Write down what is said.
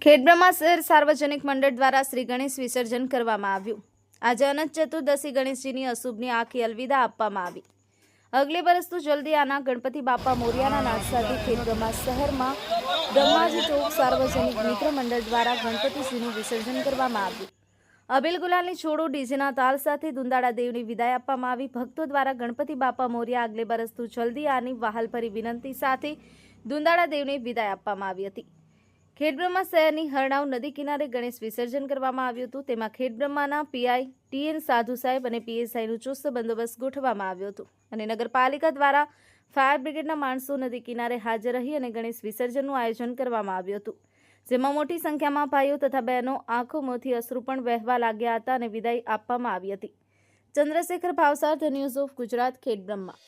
ખેડબ્રહ્મા શહેર સાર્વજનિક મંડળ દ્વારા શ્રી ગણેશ વિસર્જન કરવામાં આવ્યું। આજે અનંત ચતુર્દશી ગણેશજીની અશુભની આખી અલવિદા આપવામાં આવી। અગલે બરસ તો જલ્દી આના ગણપતિ બાપા મોરિયાના નાદ સાથે ખેડબ્રહ્મા શહેરમાં બ્રહ્માજી ચોક સાર્વજનિક મિત્ર મંડળ દ્વારા ગણપતિજીનું વિસર્જન કરવામાં આવ્યું। અબીલ ગુલાલની છોડો ડીજેના તાલ સાથે દુંદાળા દેવની વિદાય આપવામાં આવી। ભક્તો દ્વારા ગણપતિ બાપા મોરિયા અગલે બરસ તો જલ્દી આની વહાલભરી વિનંતી સાથે દુંદાળા દેવની વિદાય આપવામાં આવી હતી। ખેડબ્રહ્મા શહેરની હરણાવ નદી કિનારે ગણેશ વિસર્જન કરવામાં આવ્યું હતું। તેમાં ખેડબ્રહ્માના પીઆઈ ટીએન સાધુ સાહેબ અને પીએસઆઈનું ચુસ્ત બંદોબસ્ત ગોઠવવામાં આવ્યો હતો અને નગરપાલિકા દ્વારા ફાયર બ્રિગેડના માણસો નદી કિનારે હાજર રહી અને ગણેશ વિસર્જનનું આયોજન કરવામાં આવ્યું હતું, જેમાં મોટી સંખ્યામાં ભાઈઓ તથા બહેનો આંખોમાંથી અશ્રુ પણ વહેવા લાગ્યા હતા અને વિદાય આપવામાં આવી હતી। Chandrashekhar Bhavsar, the news of Gujarat, Khedbrahma.